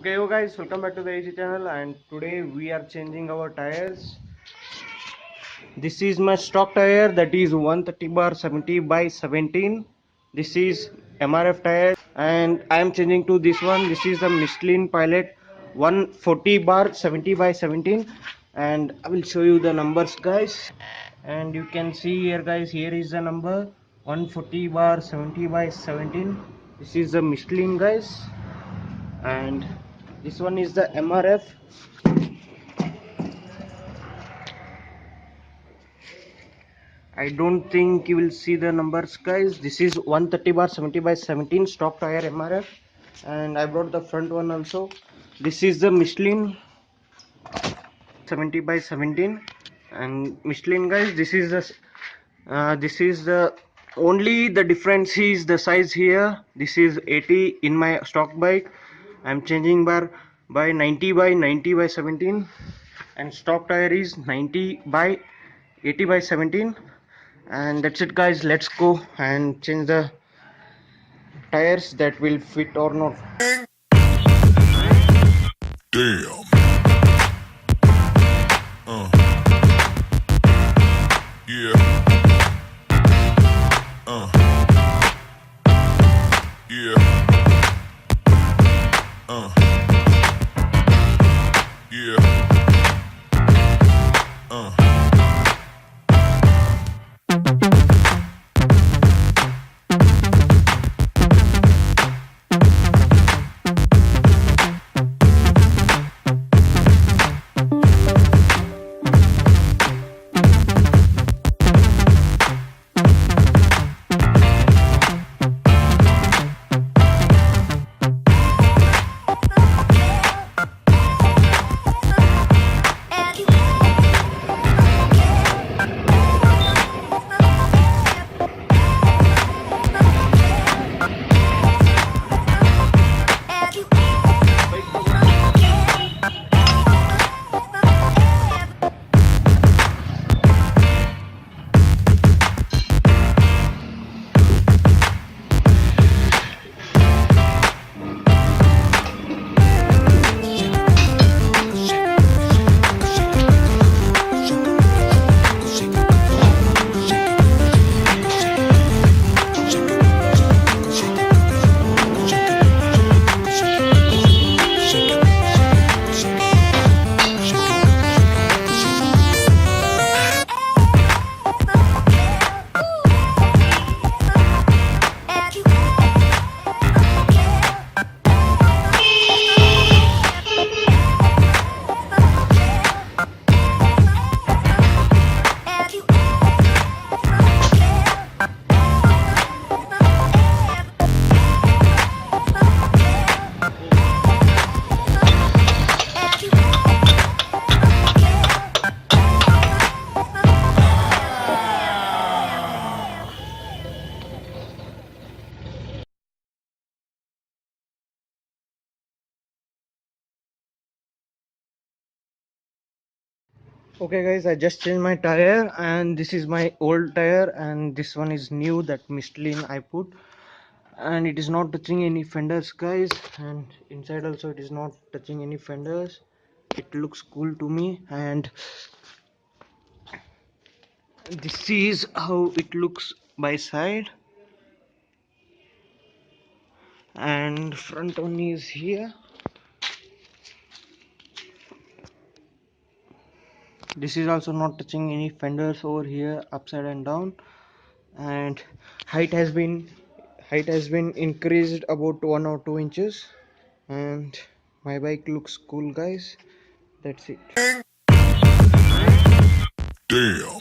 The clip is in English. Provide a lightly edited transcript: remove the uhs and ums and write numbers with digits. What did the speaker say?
Okay, yo guys, welcome back to the AG channel, and today we are changing our tires. This is my stock tire, that is 130 bar 70 by 17. This is MRF tire, and I am changing to this one. This is the Michelin Pilot 140 bar 70 by 17, and I will show you the numbers, guys. And you can see here, guys, here is the number 140 bar 70 by 17. This is the Michelin, guys, and this one is the MRF. I don't think you will see the numbers, guys. This is 130 bar 70 by 17 stock tire MRF, and I brought the front one also. This is the Michelin 70 by 17, and Michelin, guys, this is the only the difference is the size here. This is 80 in my stock bike. I'm changing by 90 by 90 by 17, and stock tire is 90 by 80 by 17. And that's it, guys. Let's go and change the tires that will fit or not. Damn. Yeah. Yeah. Yeah. Okay, guys, I just changed my tire, and this is my old tire, and this one is new, that Michelin I put, and it is not touching any fenders, guys, and inside also it is not touching any fenders. It looks cool to me, and this is how it looks by side, and front one is here. This is also not touching any fenders over here, upside and down, and height has been increased about 1 or 2 inches, and my bike looks cool, guys. That's it. Damn.